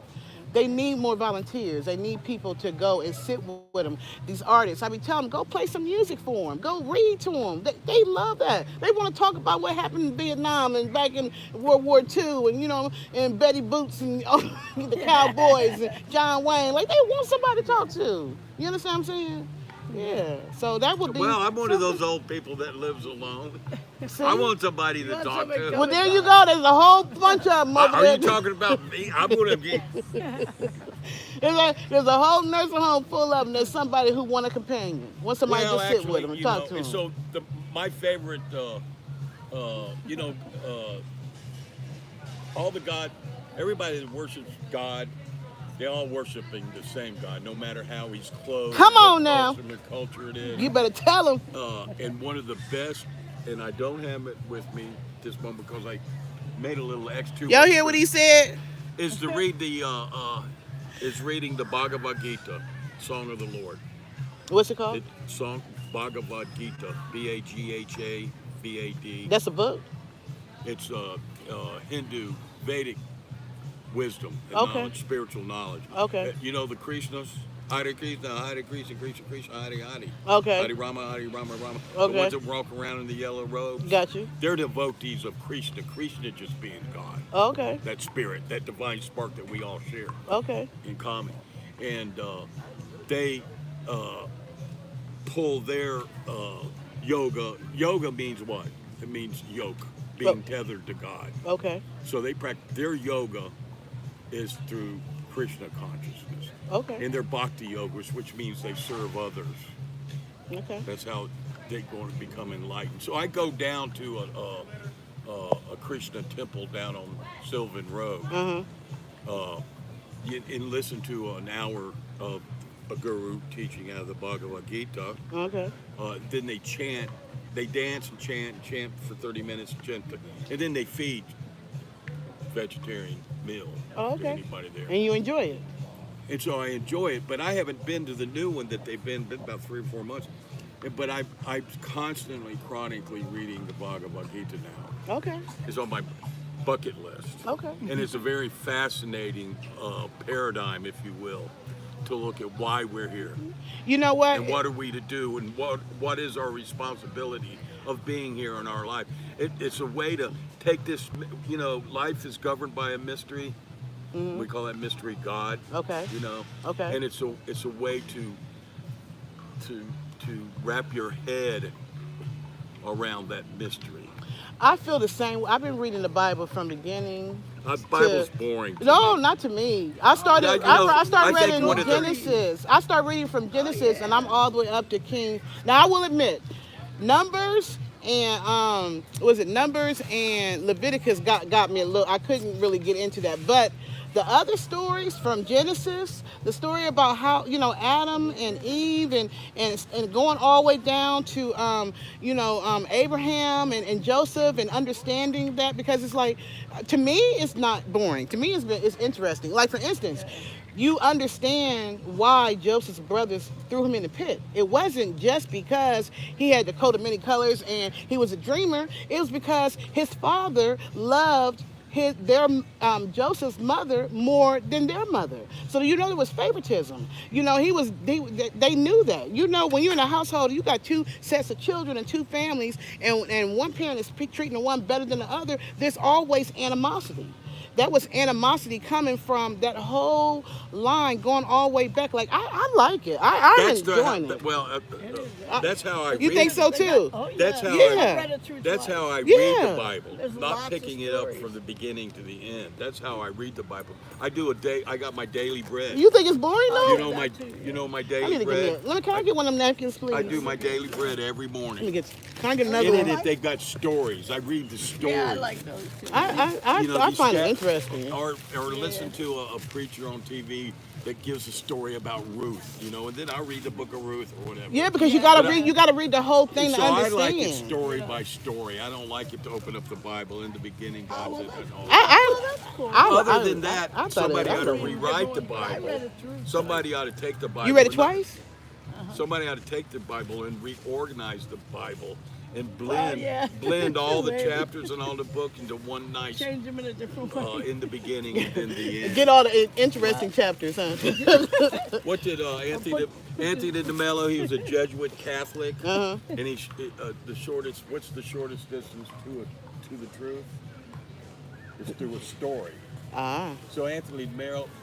They need more volunteers. They need people to go and sit with them. These artists, I be telling them, go play some music for them. Go read to them. They love that. They want to talk about what happened in Vietnam and back in World War II and, you know, and Betty Boots and the Cowboys and John Wayne. Like, they want somebody to talk to. You understand what I'm saying? Yeah. So that would be. Well, I'm one of those old people that lives alone. See? I want somebody to want talk somebody to. to- Well, there you go. There's a whole bunch of them over Are there. you talking about me? I'm gonna be. There's a whole nursing home full of them. There's somebody who want a companion. Want somebody to sit with them and you talk know, to them. so my favorite, you know, all the God, everybody that worships God, they all worshiping the same God, no matter how he's clothed. Come on what now. culture it is. You better tell them. And one of the best, and I don't have it with me this moment because I made a little extra. Y'all hear what he said? Is to read is reading the Bhagavad Gita, Song of the Lord. What's it called? Song Bhagavad Gita, Bhagavad. That's a book. It's Hindu Vedic wisdom and Okay. knowledge, spiritual knowledge. Okay. You know the Krishnas? Hare Krishna, Hare Krishna, Krishna Krishna, Hare Hare. Okay. Hare Rama, Hare Rama, Rama. Okay. The ones that walk around in the yellow robes. Got you. They're devotees of Krishna. Krishna just being God. Okay. That spirit, that divine spark that we all share Okay. in common. And they pull their yoga. Yoga means what? It means yoke, being tethered to God. Okay. So they practice their yoga is through Krishna consciousness. Okay. And they're bhakti yogas, which means they serve others. Okay. That's how they're going to become enlightened. So I go down to a Krishna temple down on Sylvan Road and listen to an hour of a guru teaching out of the Bhagavad Gita. Okay. Then they chant, they dance and chant for 30 minutes, and then they feed vegetarian meal Oh, to okay. anybody there. And you enjoy it. And so I enjoy it, but I haven't been to the new one that they've been about 3 or 4 months. But I'm constantly, chronically reading the Bhagavad Gita now. Okay. It's on my bucket list. Okay. And it's a very fascinating paradigm, if you will, to look at why we're here You know what? and what are we to do and what is our responsibility of being here in our life. It's a way to take this, you know, life is governed by a mystery. We call that mystery God. Okay. You know. Okay. And it's a way to wrap your head around that mystery. I feel the same. I've been reading the Bible from beginning. Bible's boring. to No, me. not to me. I started. Yeah, you know, I started I think reading one of the- Genesis. I started reading from Genesis, and I'm all the way up to King. Now I will admit, Numbers and Numbers and Leviticus got me a little. I couldn't really get into that, but The other stories from Genesis, the story about how Adam and Eve and going all the way down to Abraham and Joseph and understanding that, because it's like, to me it's not boring. To me it's interesting. Like, for instance, you understand why Joseph's brothers threw him in the pit. It wasn't just because he had the coat of many colors and he was a dreamer. It was because his father loved Joseph's mother more than their mother. So there was favoritism. They knew that. When you're in a household, you got two sets of children and two families, and one parent is treating the one better than the other. There's always animosity. That was animosity coming from that whole line going all the way back. Like, I like it. I'm enjoying it. Well, that's how I read. You think so too? Oh, yeah. That's how Yeah. That's how I Yeah. read the Bible, There's not lots of picking it up stories. from the beginning to the end. That's how I read the Bible. I do a day. I got my daily bread. You think it's boring though? You know my I need daily to bread. can I get one of them napkins, please? I do my daily bread every Let me morning. can I get another In one? it, they've got stories. I read the stories. Yeah, I like those too. I these find it stats- interesting. Or listen to a preacher on TV that gives a story about Ruth, and then I'll read the book of Ruth or whatever. Yeah, because you gotta But read the whole thing So to I understand. like it story by story. I don't like it to open up the Bible in the beginning. God said, and all that. Other than that, I thought somebody it- I ought to thought it- rewrite the I Bible. read it through. Somebody ought to take the Bible. You read it and not- twice? Somebody ought to take the Bible and reorganize the Bible and blend yeah. blend all the Maybe. chapters and all the books into one nice Change them in a different way. in the beginning and then the end. Get all the interesting chapters, huh? What did Anthony DeMello? He was a Jesuit Catholic, and the shortest. What's the shortest distance to the truth? It's through a story. Ah. So Anthony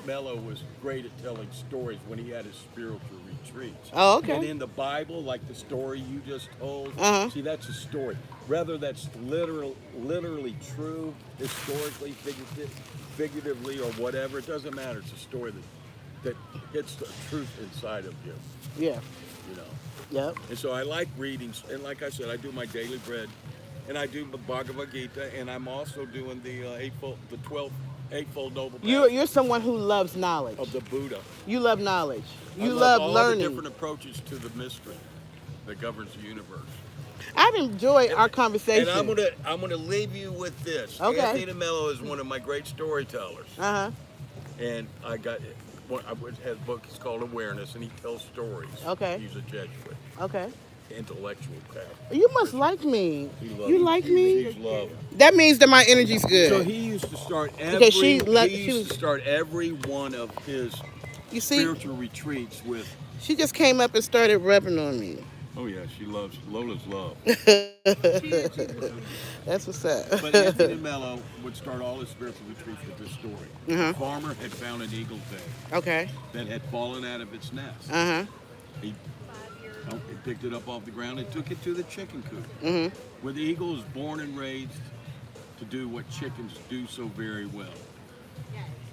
Mello was great at telling stories when he had his spiritual retreats. Oh, okay. And in the Bible, like the story you just told, Uh-huh. see, that's a story. Whether that's literally true, historically, figuratively, or whatever, it doesn't matter. It's a story that hits the truth inside of you, Yeah. you know. Yep. And so I like reading, and like I said, I do my daily bread, and I do the Bhagavad Gita, and I'm also doing the 12 Eightfold Noble Path You're someone who loves knowledge. of the Buddha. You love knowledge. You I love all learning. the different approaches to the mystery that governs the universe. I've enjoyed our conversation. And I'm gonna leave you with this. Okay. Anthony DeMello is one of my great storytellers, Uh-huh. and I got I has a book. It's called Awareness, and he tells stories. Okay. He's a Jesuit, Okay. intellectual cat. You must like me. He loves You like me? He's loved. That means that my energy's good. So he used to start Because she to start every one of his You see, spiritual retreats with, she just came up and started rubbing on me. oh yeah, she loves Lola's love. That's what's up. But Anthony DeMello would start all his spiritual retreats with this story. Uh-huh. A farmer had found an eagle's egg Okay. that had fallen out of its nest. Uh-huh. He picked it up off the ground and took it to the chicken coop, Mm-hmm. where the eagle is born and raised to do what chickens do so very well.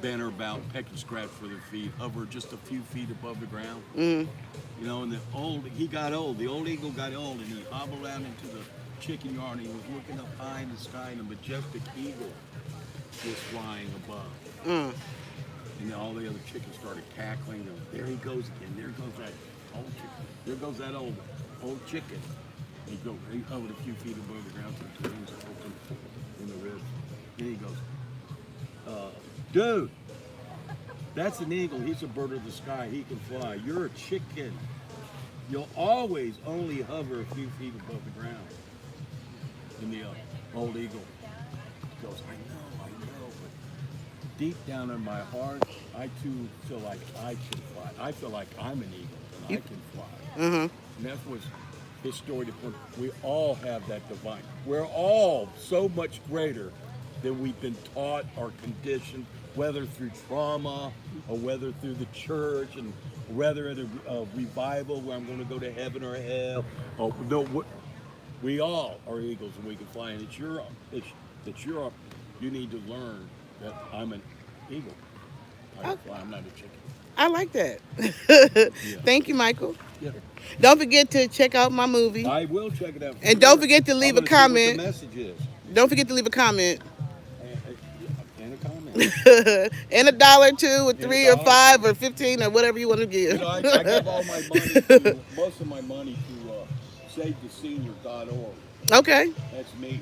Banter about, peck and scratch for their feet, hover just a few feet above the ground. Mm-hmm. You know, and the old eagle got old, and he hobbled out into the chicken yard, and he was looking up high in the sky, and a majestic eagle was flying above. Mm. And then all the other chickens started cackling, and there he goes again, there goes that old chicken, there goes that old chicken. He hovered a few feet above the ground, so the wings are open in the ribs. And he goes, dude, that's an eagle. He's a bird of the sky. He can fly. You're a chicken. You'll always only hover a few feet above the ground. And the old eagle goes, I know, but deep down in my heart, I too feel like I can fly. I feel like I'm an eagle and I can fly. Mm-hmm. And that's what's his story to put. We all have that divine. We're all so much greater than we've been taught or conditioned, whether through trauma or whether through the church, and whether at a revival where I'm going to go to heaven or hell. Or no, we all are eagles and we can fly. And you need to learn that I'm an eagle. I can fly. I'm not a chicken. I like that. Yeah. Thank you, Michael. Yeah. Don't forget to check out my movie. I will check it out. And don't forget to leave I'm a gonna see comment. what the message is. Don't forget to leave a comment. And a comment. And $1 or 2 or And 3 or $1 or 5 or 15 or whatever you want to give. You know, I give all my money to, most of my money to SaveTheSenior.org. Okay. That's me.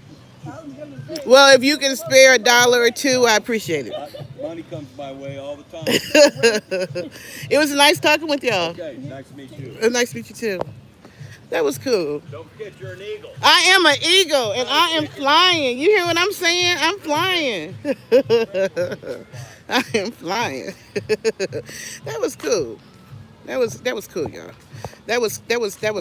Well, if you can spare $1 or 2, I appreciate it. Money comes my way all the time. It was nice talking with y'all. Okay, nice to meet you. Nice to meet you too. That was cool. Don't forget you're an eagle. I am an eagle and I am flying. You hear what I'm saying? I'm flying. I am flying. That was cool. That was cool, y'all. That was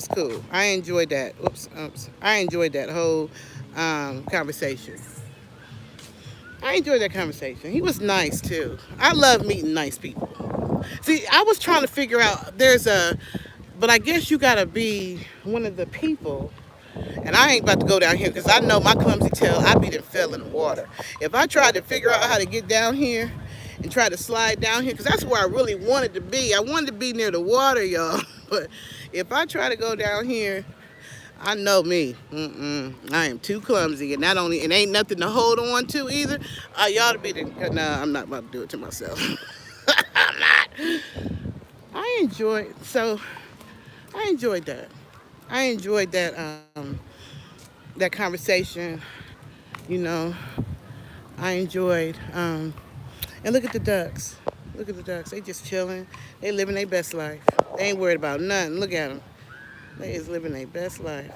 cool. I enjoyed that. Oops. I enjoyed that whole conversation. I enjoyed that conversation. He was nice too. I love meeting nice people. See, I was trying to figure out but I guess you gotta be one of the people. And I ain't about to go down here because I know my clumsy tail, I be done fell in the water. If I tried to figure out how to get down here and try to slide down here, because that's where I really wanted to be. I wanted to be near the water, y'all. But if I try to go down here, I know me. I am too clumsy, and it ain't nothing to hold on to either. Y'all to be nah, I'm not about to do it to myself. I'm not. I enjoyed that. I enjoyed that conversation. You know, I enjoyed. And look at the ducks. Look at the ducks. They just chilling. They living their best life. They ain't worried about nothing. Look at them. They is living their best life.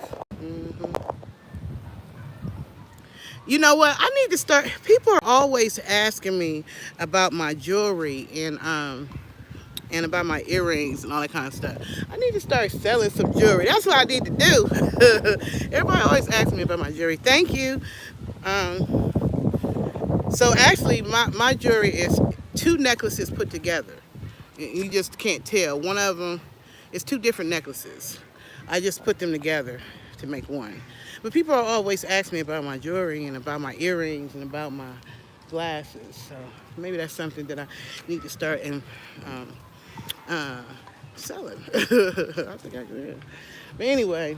You know what? I need to start. People are always asking me about my jewelry and about my earrings and all that kind of stuff. I need to start selling some jewelry. That's what I need to do. Everybody always asks me about my jewelry. Thank you. So actually, my jewelry is 2 necklaces put together. You just can't tell. One of them is 2 different necklaces. I just put them together to make one. But people are always asking me about my jewelry and about my earrings and about my glasses. So maybe that's something that I need to start selling. I think I could. But anyway,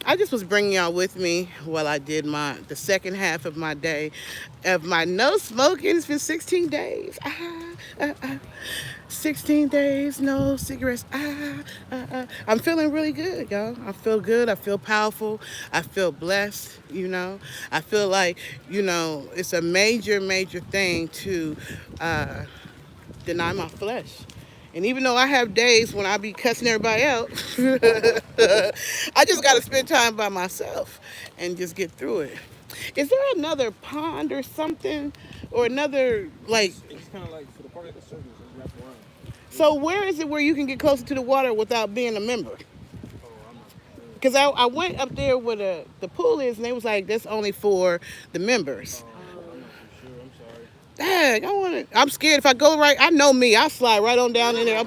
I just was bringing y'all with me while I did the second half of my day of my no smoking. It's been 16 days. 16 days, no cigarettes. I'm feeling really good, y'all. I feel good. I feel powerful. I feel blessed, you know. I feel like, you know, it's a major, major thing to deny my flesh. And even though I have days when I be cussing everybody out, I just got to spend time by myself and just get through it. Is there another pond or something? Or another, like... It's kind of like, for the part of the circus, it's wrapped around. So where is it where you can get closer to the water without being a member? Oh, I'm not sure. Because I went up there where the pool is, and they was like, that's only for the members. I'm not too sure. I'm sorry. Dang, I'm scared if I go right. I know me. I'll slide right on down in there.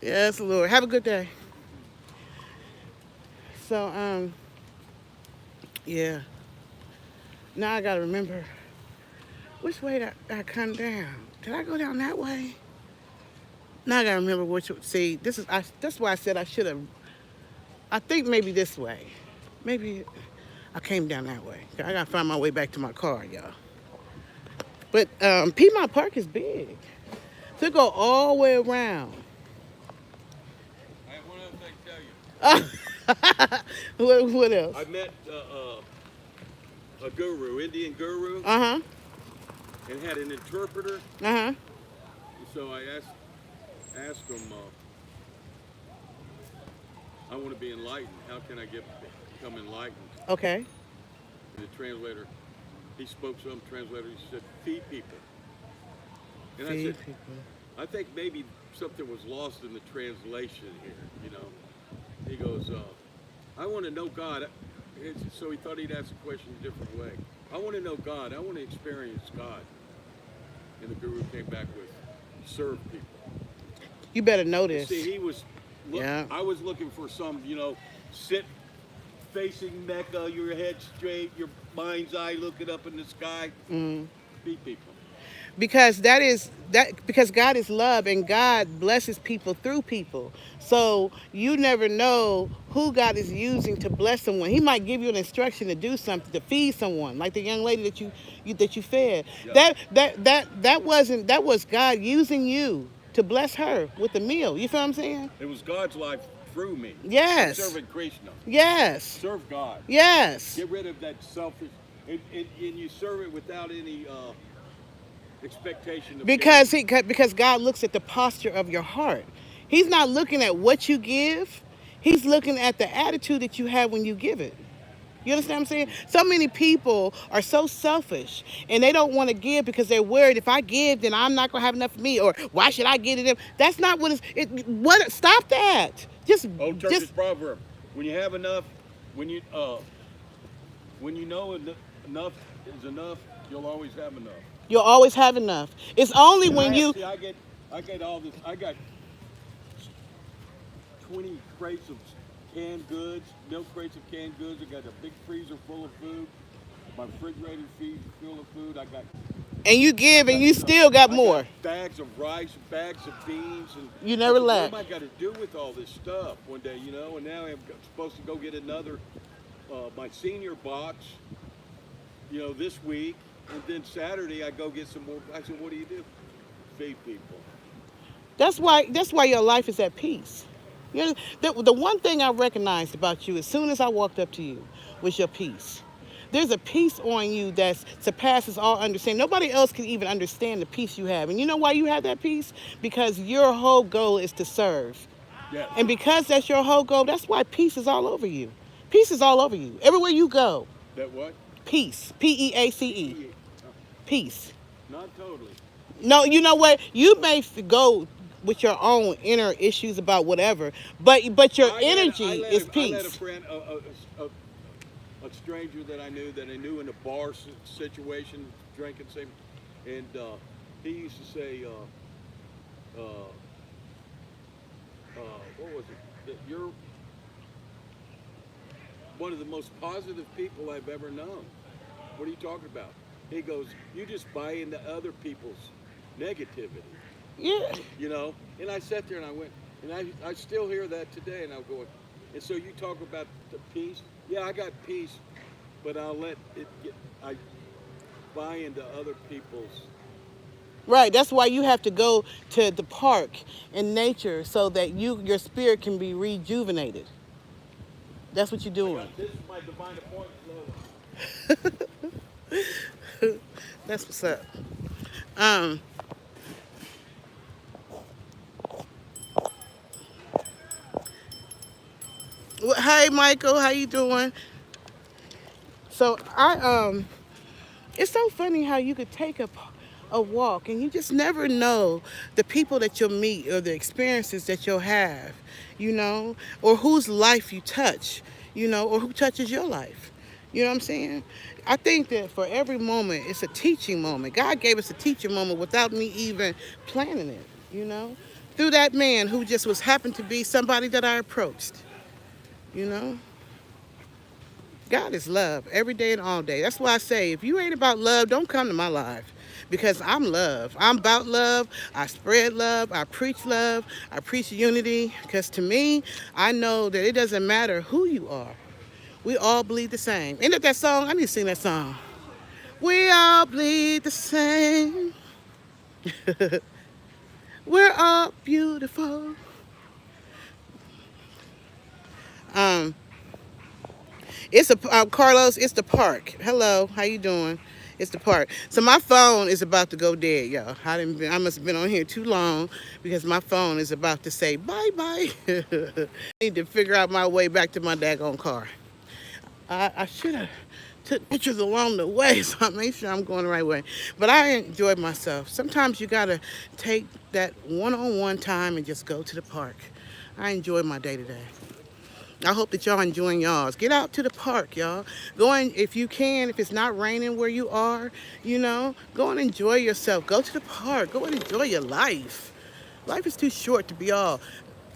Yes, Lord. Have a good day. So, yeah. Now I got to remember, which way did I come down? Did I go down that way? Now I got to remember which. See, that's why I said I should have. I think maybe this way. Maybe I came down that way. I got to find my way back to my car, y'all. But Piedmont Park is big. To go all the way around. I have one other thing to tell you. What else? I met a guru, Indian guru, Uh-huh. and had an interpreter. Uh-huh. So I asked him, I want to be enlightened. How can I become enlightened? Okay. And the translator, he spoke some translator, he said, feed people. And I said, People. I think maybe something was lost in the translation here, you know. He goes, I want to know God. So he thought he'd ask the question a different way. I want to know God. I want to experience God. And the guru came back with, serve people. You better know this. See, he was, Yeah. I was looking for some, you know, sit facing Mecca, your head straight, your mind's eye looking up in the sky. Mm. Feed people. because because God is love and God blesses people through people. So you never know who God is using to bless someone. He might give you an instruction to do something, to feed someone, like the young lady that you fed. Yeah. That was God using you to bless her with the meal. You feel what I'm saying? It was God's life through me. Yes. I'm serving Krishna. Yes. Serve God. Yes. Get rid of that selfish, and you serve it without any expectation of Because gain. because God looks at the posture of your heart. He's not looking at what you give. He's looking at the attitude that you have when you give it. You understand what I'm saying? So many people are so selfish and they don't want to give because they're worried if I give, then I'm not gonna have enough for me, or why should I give to them? That's not what it's. What? Stop that. Old Turkish proverb: when you have enough, when you know enough is enough, you'll always have enough. You'll always have enough. It's only And when you. see, I get all this. I got 20 crates of canned goods, milk crates of canned goods. I got a big freezer full of food. My refrigerator full of food. And you give and you still got more. Bags of rice, bags of beans, and You never lack. what am I got to do with all this stuff one day, you know? And now I'm supposed to go get another, my senior box, you know, this week, and then Saturday I go get some more. I said, what do you do? Feed people. That's why your life is at peace. You know, the one thing I recognized about you as soon as I walked up to you was your peace. There's a peace on you that surpasses all understanding. Nobody else can even understand the peace you have. And you know why you have that peace? Because your whole goal is to serve. Yes. And because that's your whole goal, that's why peace is all over you. Peace is all over you. Everywhere you go. That what? Peace. Peace. Peace. Not totally. No, you know what? You may go with your own inner issues about whatever, but your energy is peace. I let a friend, a stranger that I knew in a bar situation, drinking, same, and he used to say, what was it? That you're one of the most positive people I've ever known. What are you talking about? He goes, you just buy into other people's negativity. Yeah. You know, and I sat there and I went, and I still hear that today, and I'm going, and so you talk about the peace. Yeah, I got peace, but I buy into other people's. Right. That's why you have to go to the park and nature so that your spirit can be rejuvenated. That's what you're doing. This is my divine appointment. That's what's up. Hey, Michael, how you doing? So it's so funny how you could take a walk and you just never know the people that you'll meet or the experiences that you'll have, you know, or whose life you touch, you know, or who touches your life. You know what I'm saying? I think that for every moment, it's a teaching moment. God gave us a teaching moment without me even planning it, you know, through that man who just happened to be somebody that I approached, you know. God is love every day and all day. That's why I say, if you ain't about love, don't come to my life. Because I'm love. I'm about love. I spread love. I preach unity. Because to me, I know that it doesn't matter who you are. We all bleed the same. Ain't that song? I need to sing that song. We all bleed the same. We're all beautiful. It's Carlos. It's the park. Hello, how you doing? It's the park. So my phone is about to go dead, y'all. I must have been on here too long because my phone is about to say bye bye. I need to figure out my way back to my daggone car. I should have took pictures along the way, so I make sure I'm going the right way. But I enjoyed myself. Sometimes you gotta take that one-on-one time and just go to the park. I enjoyed my day today. I hope that y'all enjoying y'all's. Get out to the park, y'all. Go in if you can, if it's not raining where you are, you know, go and enjoy yourself. Go to the park. Go and enjoy your life. Life is too short to be all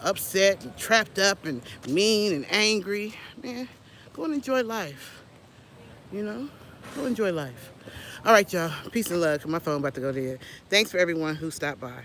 upset and trapped up and mean and angry. Man, go and enjoy life. You know, go enjoy life. All right, y'all. Peace and love. 'Cause my phone about to go dead. Thanks for everyone who stopped by.